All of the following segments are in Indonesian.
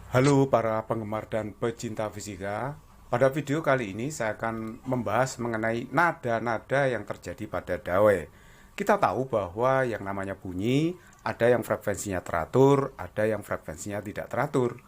Halo para penggemar dan pecinta fisika. Pada video kali ini saya akan membahas mengenai nada-nada yang terjadi pada dawai. Kita tahu bahwa yang namanya bunyi ada yang frekuensinya teratur, ada yang frekuensinya tidak teratur.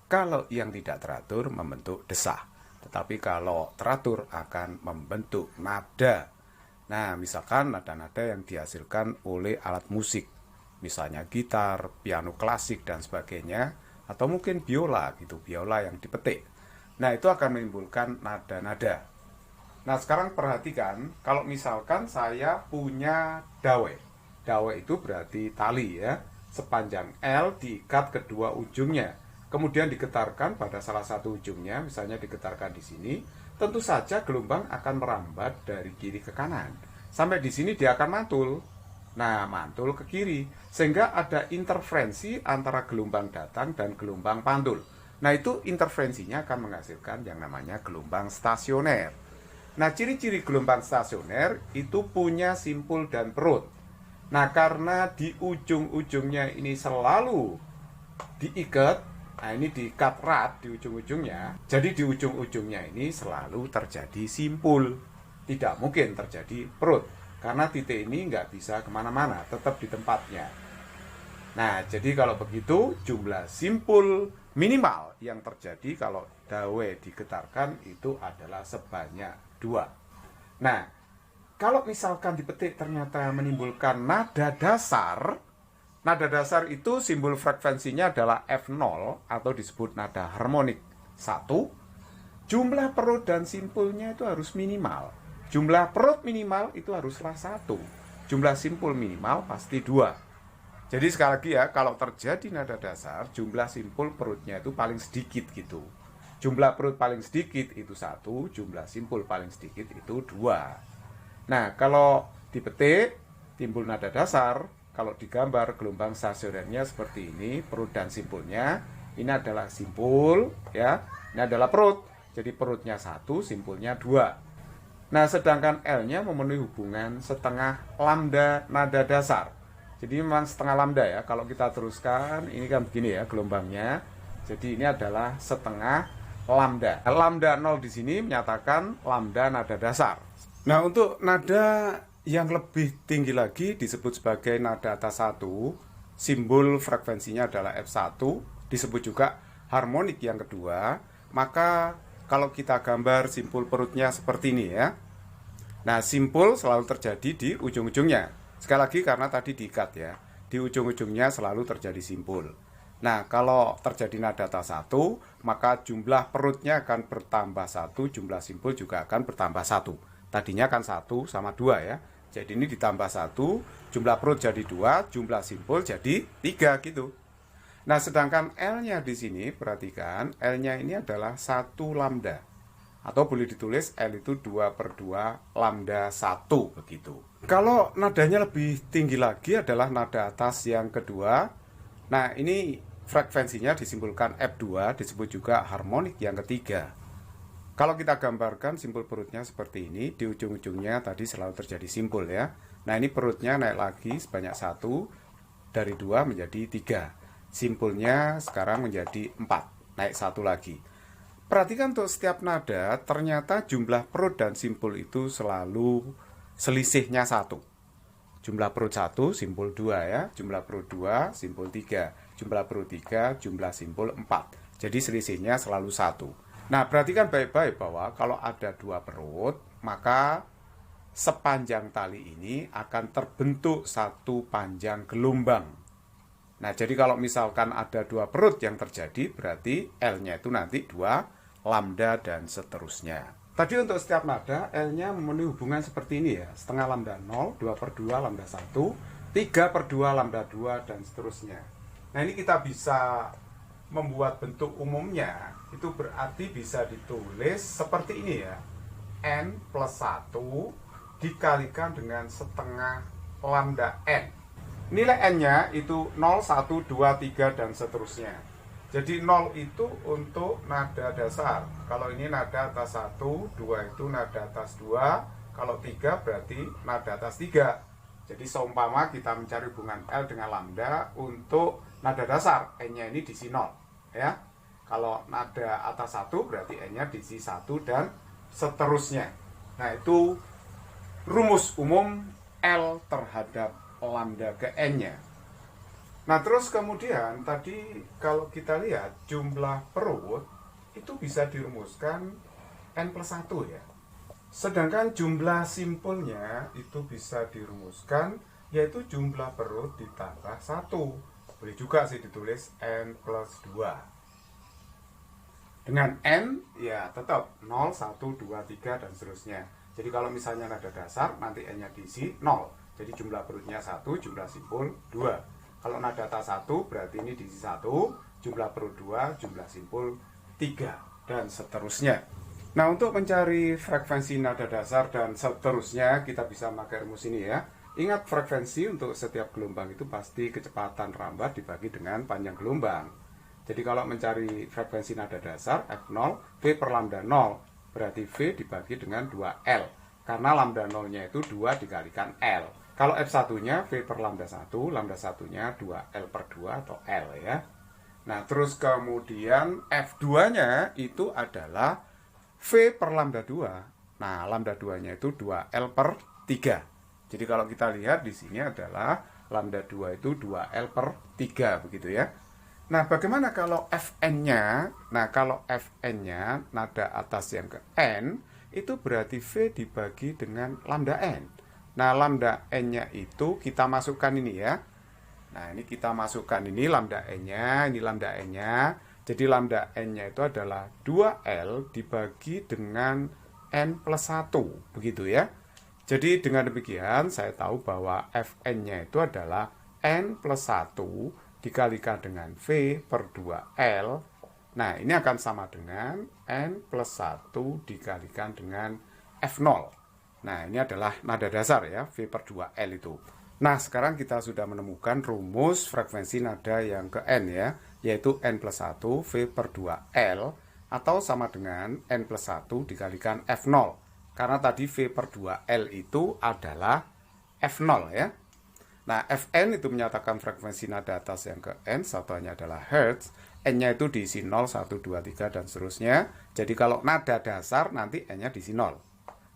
Kalau yang tidak teratur membentuk desah, tetapi kalau teratur akan membentuk nada. Nah, misalkan nada-nada yang dihasilkan oleh alat musik, misalnya gitar, piano klasik dan sebagainya, atau mungkin biola gitu, biola yang dipetik. Nah, itu akan menimbulkan nada-nada. Nah, sekarang perhatikan, kalau misalkan saya punya dawai. Dawai itu berarti tali ya, sepanjang L diikat kedua ujungnya. Kemudian digetarkan pada salah satu ujungnya, misalnya digetarkan di sini, tentu saja gelombang akan merambat dari kiri ke kanan. Sampai di sini dia akan mantul. Nah, mantul ke kiri, sehingga ada interferensi antara gelombang datang dan gelombang pantul. Nah, itu interferensinya akan menghasilkan yang namanya gelombang stasioner. Nah, ciri-ciri gelombang stasioner itu punya simpul dan perut. Nah, karena di ujung-ujungnya ini selalu diikat, nah ini diikat erat di ujung-ujungnya, jadi di ujung-ujungnya ini selalu terjadi simpul. Tidak mungkin terjadi perut, karena titik ini nggak bisa kemana-mana, tetap di tempatnya. Nah, jadi kalau begitu jumlah simpul minimal yang terjadi kalau dawai digetarkan itu adalah sebanyak 2. Nah, kalau misalkan dipetik ternyata menimbulkan nada dasar, nada dasar itu simbol frekuensinya adalah F0 atau disebut nada harmonik 1. Jumlah perut dan simpulnya itu harus minimal. Jumlah perut minimal itu haruslah 1. Jumlah simpul minimal pasti 2. Jadi sekali lagi ya, kalau terjadi nada dasar, jumlah simpul perutnya itu paling sedikit gitu. Jumlah perut paling sedikit itu 1, jumlah simpul paling sedikit itu 2. Nah, kalau dipetik, timbul nada dasar, kalau digambar gelombang stasionernya seperti ini, perut dan simpulnya, ini adalah simpul, ya, ini adalah perut. Jadi perutnya 1, simpulnya 2. Nah, sedangkan L-nya memenuhi hubungan setengah lambda nada dasar. Jadi memang setengah lambda ya. Kalau kita teruskan, ini kan begini ya gelombangnya. Jadi ini adalah setengah lambda. Lambda 0 di sini menyatakan lambda nada dasar. Nah, untuk nada yang lebih tinggi lagi disebut sebagai nada atas 1. Simbol frekuensinya adalah F1. Disebut juga harmonik yang kedua. Maka kalau kita gambar simpul perutnya seperti ini ya. Nah, simpul selalu terjadi di ujung-ujungnya. Sekali lagi karena tadi diikat ya. Di ujung-ujungnya selalu terjadi simpul. Nah, kalau terjadi nada atas 1, maka jumlah perutnya akan bertambah 1, jumlah simpul juga akan bertambah 1. Tadinya kan 1 sama 2 ya. Jadi ini ditambah 1, jumlah perut jadi 2, jumlah simpul jadi 3 gitu. Nah, sedangkan L-nya di sini, perhatikan, L-nya ini adalah 1 lambda. Atau boleh ditulis L itu 2/2 lambda 1, begitu. Kalau nadanya lebih tinggi lagi adalah nada atas yang kedua. Nah, ini frekuensinya disimpulkan F2, disebut juga harmonik yang ketiga. Kalau kita gambarkan simpul perutnya seperti ini, di ujung-ujungnya tadi selalu terjadi simpul ya. Nah, ini perutnya naik lagi sebanyak 1, dari 2 menjadi 3. Simpulnya sekarang menjadi 4, naik 1 lagi. Perhatikan untuk setiap nada, ternyata jumlah perut dan simpul itu selalu selisihnya 1. Jumlah perut 1, simpul 2 ya. Jumlah perut 2, simpul 3. Jumlah perut 3, jumlah simpul 4. Jadi selisihnya selalu 1. Nah, perhatikan baik-baik bahwa kalau ada 2 perut, maka sepanjang tali ini akan terbentuk satu panjang gelombang. Nah, jadi kalau misalkan ada 2 perut yang terjadi, berarti L-nya itu nanti 2 lambda dan seterusnya. Tadi untuk setiap nada, L-nya memenuhi hubungan seperti ini ya. Setengah lambda 0, 2/2 lambda 1, 3/2 lambda 2, dan seterusnya. Nah, ini kita bisa membuat bentuk umumnya. Itu berarti bisa ditulis seperti ini ya. N plus 1 dikalikan dengan setengah lambda N. Nilai N-nya itu 0, 1, 2, 3, dan seterusnya. Jadi 0 itu untuk nada dasar. Kalau ini nada atas 1, 2 itu nada atas 2. Kalau 3 berarti nada atas 3. Jadi seumpama kita mencari hubungan L dengan lambda untuk nada dasar, N-nya ini diisi 0. Ya. Kalau nada atas 1 berarti N-nya di si 1 dan seterusnya. Nah, itu rumus umum L terhadap lambda ke N-nya. Nah, terus kemudian tadi kalau kita lihat jumlah perut itu bisa dirumuskan N plus 1 ya. Sedangkan jumlah simpulnya itu bisa dirumuskan yaitu jumlah perut ditambah 1. Boleh juga sih ditulis N plus 2. Dengan N, ya tetap 0, 1, 2, 3, dan seterusnya. Jadi kalau misalnya nada dasar, nanti N-nya diisi 0. Jadi jumlah perutnya 1, jumlah simpul 2. Kalau nada atas 1, berarti ini diisi 1, jumlah perut 2, jumlah simpul 3, dan seterusnya. Nah, untuk mencari frekuensi nada dasar dan seterusnya, kita bisa pakai rumus ini ya. Ingat, frekuensi untuk setiap gelombang itu pasti kecepatan rambat dibagi dengan panjang gelombang. Jadi kalau mencari frekuensi nada dasar F0, V per lambda 0, berarti V dibagi dengan 2L. Karena lambda 0-nya itu 2 dikalikan L. Kalau F1-nya V per lambda 1, lambda 1-nya 2L per 2 atau L ya. Nah, terus kemudian F2-nya itu adalah V per lambda 2. Nah, lambda 2-nya itu 2L per 3. Jadi kalau kita lihat di sini adalah lambda 2 itu 2L per 3 begitu ya. Nah, bagaimana kalau Fn-nya? Nah, kalau Fn-nya nada atas yang ke N, itu berarti V dibagi dengan lambda N. Nah, lambda N-nya itu kita masukkan ini ya. Nah, ini kita masukkan ini lambda N-nya, ini lambda N-nya. Jadi lambda N-nya itu adalah 2L dibagi dengan N plus 1, begitu ya. Jadi dengan demikian saya tahu bahwa Fn-nya itu adalah N plus 1 dikalikan dengan V per 2L. Nah, ini akan sama dengan N plus 1 dikalikan dengan F0. Nah, ini adalah nada dasar ya, V per 2L itu. Nah, sekarang kita sudah menemukan rumus frekuensi nada yang ke N ya, yaitu N plus 1 V per 2L, atau sama dengan N plus 1 dikalikan F0. Karena tadi V per 2L itu adalah F0 ya. Nah, Fn itu menyatakan frekuensi nada atas yang ke N, satuannya adalah Hertz, N-nya itu diisi 0, 1, 2, 3, dan seterusnya. Jadi kalau nada dasar nanti N-nya diisi 0.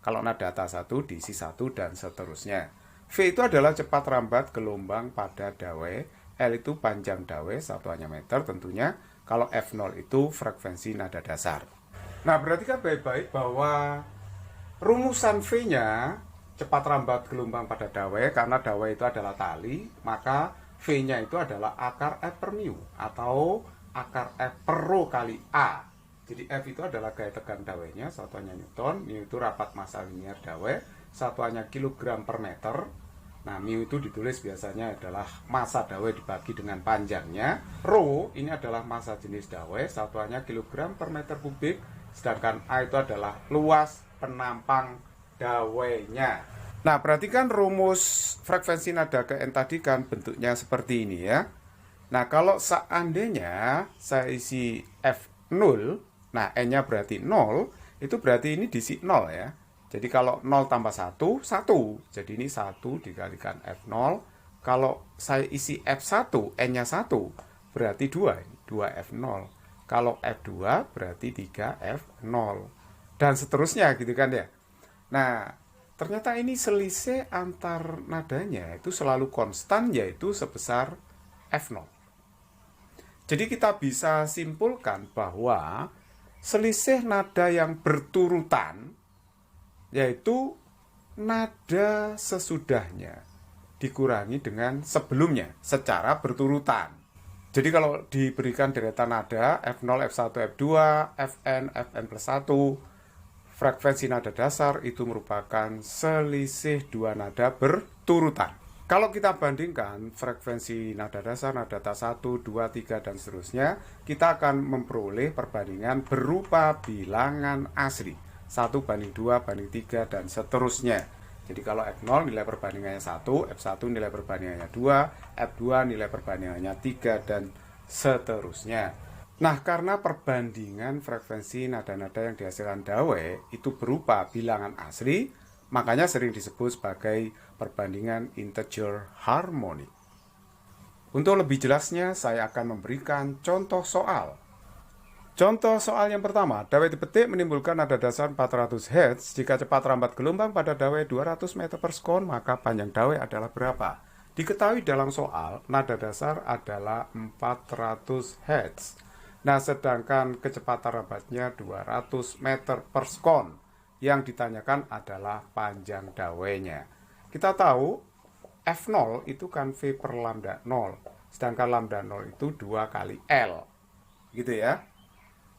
Kalau nada atas 1 diisi 1, dan seterusnya. V itu adalah cepat rambat gelombang pada dawai, L itu panjang dawai, satuannya meter tentunya. Kalau F0 itu frekuensi nada dasar. Nah, berarti kan baik-baik bahwa rumusan V-nya cepat rambat gelombang pada dawai, karena dawai itu adalah tali, maka V-nya itu adalah akar F per mu atau akar F per rho kali A. Jadi F itu adalah gaya tegan dawainya, satuannya Newton, mu itu rapat massa linier dawai, satuannya kilogram per meter. Nah, mu itu ditulis biasanya adalah massa dawai dibagi dengan panjangnya. Rho ini adalah massa jenis dawai, satuannya kilogram per meter kubik, sedangkan A itu adalah luas penampang dawainya. Nah, perhatikan rumus frekuensi nada ke N tadi kan bentuknya seperti ini ya. Nah, kalau seandainya saya isi F0, nah N-nya berarti 0, itu berarti ini diisi 0 ya. Jadi kalau 0 tambah 1, 1. Jadi ini 1 dikalikan F0. Kalau saya isi F1, N-nya 1, berarti 2, 2F0. Kalau F2 berarti 3F0. Dan seterusnya gitu kan ya. Nah, ternyata ini selisih antar nadanya itu selalu konstan, yaitu sebesar F0. Jadi kita bisa simpulkan bahwa selisih nada yang berturutan, yaitu nada sesudahnya dikurangi dengan sebelumnya secara berturutan. Jadi kalau diberikan deretan nada F0, F1, F2, Fn, Fn plus 1, frekuensi nada dasar itu merupakan selisih dua nada berturutan. Kalau kita bandingkan frekuensi nada dasar, nada atas 1, 2, 3, dan seterusnya, kita akan memperoleh perbandingan berupa bilangan asli. 1 banding 2 banding 3, dan seterusnya. Jadi kalau F0 nilai perbandingannya 1, F1 nilai perbandingannya 2, F2 nilai perbandingannya 3, dan seterusnya. Nah, karena perbandingan frekuensi nada-nada yang dihasilkan dawai itu berupa bilangan asli, makanya sering disebut sebagai perbandingan integer harmoni. Untuk lebih jelasnya, saya akan memberikan contoh soal. Contoh soal yang pertama, dawai dipetik menimbulkan nada dasar 400 Hz. Jika cepat rambat gelombang pada dawai 200 meter per sekon, maka panjang dawai adalah berapa? Diketahui dalam soal, nada dasar adalah 400 Hz. Nah, sedangkan kecepatan rambatnya 200 meter per sekon. Yang ditanyakan adalah panjang dawainya. Kita tahu F0 itu kan V per lambda 0. Sedangkan lambda 0 itu 2 kali L. Gitu ya.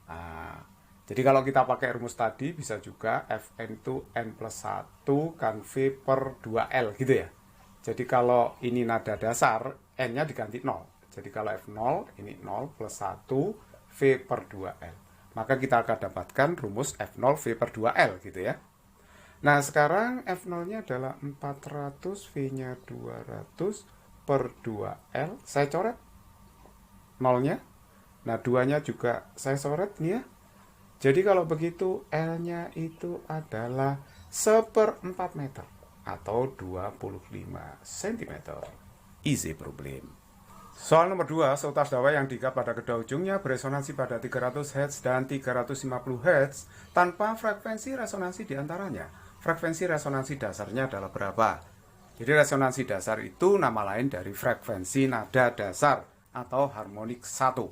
Nah, jadi kalau kita pakai rumus tadi bisa juga Fn itu N plus 1 kan V per 2L gitu ya. Jadi kalau ini nada dasar, N-nya diganti 0. Jadi kalau F0 ini 0 plus 1 V per 2L. Maka kita akan dapatkan rumus F0 V per 2L gitu ya. Nah sekarang F0-nya adalah 400, V-nya 200 per 2L. Saya coret 0-nya. Nah 2-nya juga saya coret nih ya. Jadi kalau begitu L-nya itu adalah 1/4 meter atau 25 cm. Easy problem. Soal nomor 2, seutas dawai yang diikat pada kedua ujungnya beresonansi pada 300 Hz dan 350 Hz tanpa frekuensi resonansi diantaranya. Frekuensi resonansi dasarnya adalah berapa? Jadi resonansi dasar itu nama lain dari frekuensi nada dasar atau harmonik 1.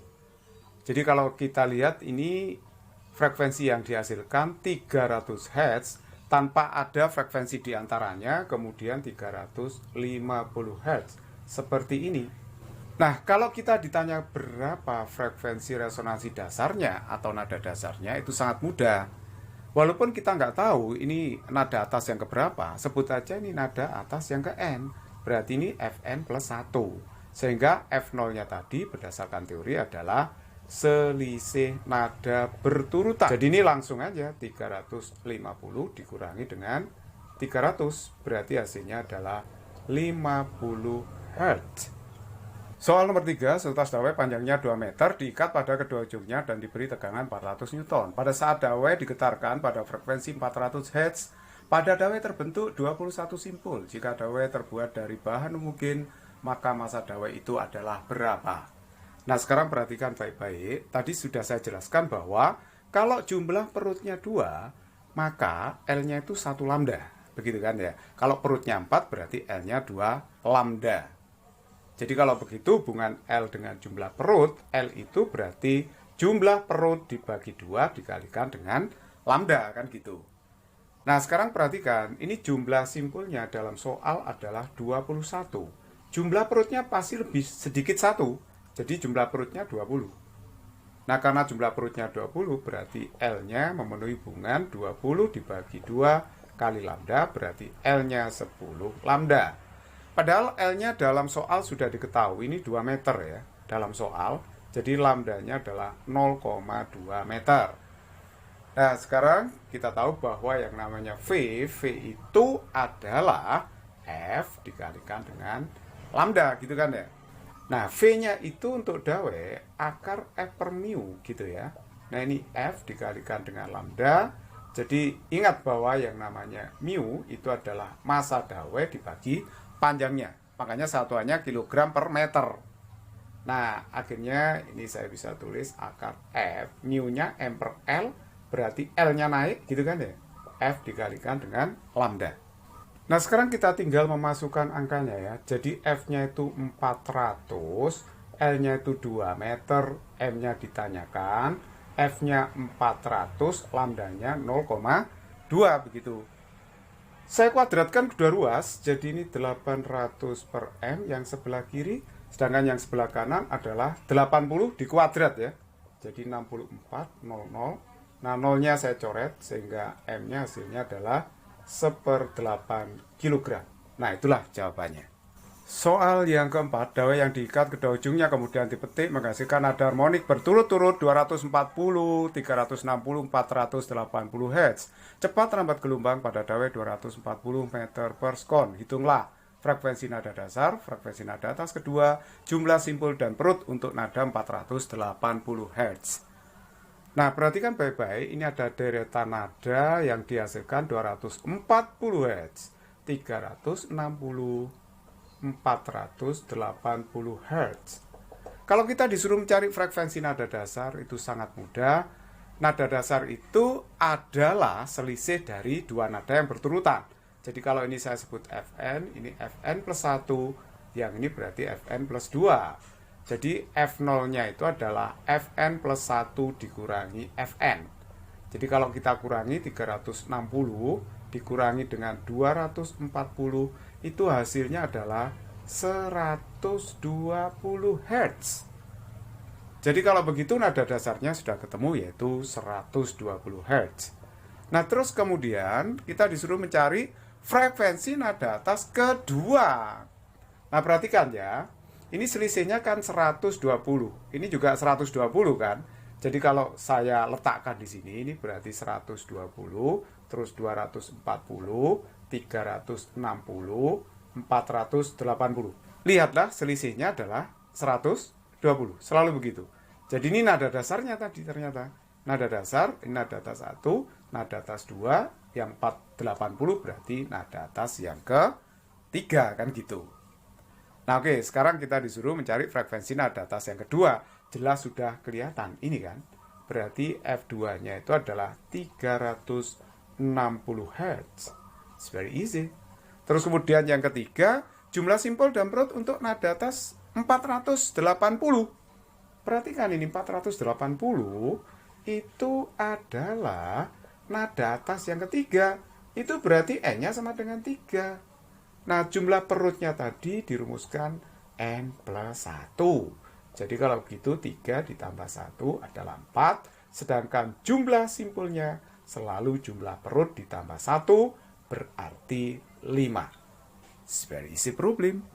Jadi kalau kita lihat ini frekuensi yang dihasilkan 300 Hz tanpa ada frekuensi diantaranya, kemudian 350 Hz seperti ini. Nah, kalau kita ditanya berapa frekuensi resonansi dasarnya atau nada dasarnya, itu sangat mudah. Walaupun kita nggak tahu ini nada atas yang keberapa, sebut aja ini nada atas yang ke N. Berarti ini Fn plus 1. Sehingga F0-nya tadi berdasarkan teori adalah selisih nada berturutan. Jadi ini langsung aja 350 dikurangi dengan 300. Berarti hasilnya adalah 50 Hz. Soal nomor 3, seutas dawai panjangnya 2 meter diikat pada kedua ujungnya dan diberi tegangan 400 Newton. Pada saat dawai digetarkan pada frekuensi 400 Hz, pada dawai terbentuk 21 simpul. Jika dawai terbuat dari bahan mungkin, maka massa dawai itu adalah berapa? Nah sekarang perhatikan baik-baik. Tadi sudah saya jelaskan bahwa kalau jumlah perutnya 2, maka L-nya itu 1 lambda. Begitu kan ya. Kalau perutnya 4 berarti L-nya 2 lambda. Jadi kalau begitu hubungan L dengan jumlah perut, L itu berarti jumlah perut dibagi 2 dikalikan dengan lambda kan gitu. Nah sekarang perhatikan, ini jumlah simpulnya dalam soal adalah 21. Jumlah perutnya pasti lebih sedikit 1. Jadi jumlah perutnya 20. Nah karena jumlah perutnya 20 berarti L-nya memenuhi hubungan 20 dibagi 2 kali lambda berarti L-nya 10 lambda. Padahal L-nya dalam soal sudah diketahui ini 2 meter ya dalam soal. Jadi lambdanya adalah 0,2 meter. Nah sekarang kita tahu bahwa yang namanya V itu adalah F dikalikan dengan lambda gitu kan ya. Nah, V-nya itu untuk dawai akar F per mu gitu ya. Nah, ini F dikalikan dengan lambda. Jadi, ingat bahwa yang namanya mu itu adalah massa dawai dibagi panjangnya. Makanya satuannya kilogram per meter. Nah, akhirnya ini saya bisa tulis akar F. Mu-nya M per L, berarti L-nya naik gitu kan ya. F dikalikan dengan lambda. Nah sekarang kita tinggal memasukkan angkanya ya. Jadi F-nya itu 400, L-nya itu 2 meter, M-nya ditanyakan, F-nya 400, lambdanya 0,2 begitu. Saya kuadratkan kedua ruas, jadi ini 800 per M yang sebelah kiri, sedangkan yang sebelah kanan adalah 80 dikuadrat ya. Jadi 64, 00. Nah 0-nya saya coret sehingga M-nya hasilnya adalah 1/8 kg. Nah itulah jawabannya. Soal yang keempat, dawai yang diikat kedua ujungnya kemudian dipetik menghasilkan nada harmonik berturut-turut 240, 360, 480 Hz. Cepat rambat gelombang pada dawai 240 meter per sekon. Hitunglah frekuensi nada dasar, frekuensi nada atas kedua, jumlah simpul dan perut untuk nada 480 Hz. Nah, perhatikan baik-baik, ini ada deretan nada yang dihasilkan 240 Hz, 360, 480 Hz. Kalau kita disuruh mencari frekuensi nada dasar, itu sangat mudah. Nada dasar itu adalah selisih dari dua nada yang berturutan. Jadi kalau ini saya sebut Fn, ini Fn plus 1, yang ini berarti Fn plus 2. Jadi F0-nya itu adalah Fn plus 1 dikurangi Fn. Jadi kalau kita kurangi 360, dikurangi dengan 240, itu hasilnya adalah 120 Hz. Jadi kalau begitu nada dasarnya sudah ketemu, yaitu 120 Hz. Nah terus kemudian kita disuruh mencari frekuensi nada atas kedua. Nah perhatikan ya, ini selisihnya kan 120, ini juga 120 kan. Jadi kalau saya letakkan di sini, ini berarti 120, terus 240, 360, 480. Lihatlah selisihnya adalah 120, selalu begitu. Jadi ini nada dasarnya tadi ternyata. Nada dasar, ini nada atas 1, nada atas 2, yang 480 berarti nada atas yang ke-3, kan gitu. Nah oke, sekarang kita disuruh mencari frekuensi nada atas yang kedua. Jelas sudah kelihatan, ini kan. Berarti F2-nya itu adalah 360 Hz. It's very easy. Terus kemudian yang ketiga, jumlah simpul dan perut untuk nada atas 480. Perhatikan ini 480 itu adalah nada atas yang ketiga. Itu berarti N-nya sama dengan 3. Nah, jumlah perutnya tadi dirumuskan N plus 1. Jadi kalau begitu 3 ditambah 1 adalah 4. Sedangkan jumlah simpulnya selalu jumlah perut ditambah 1 berarti 5. It's very easy problem.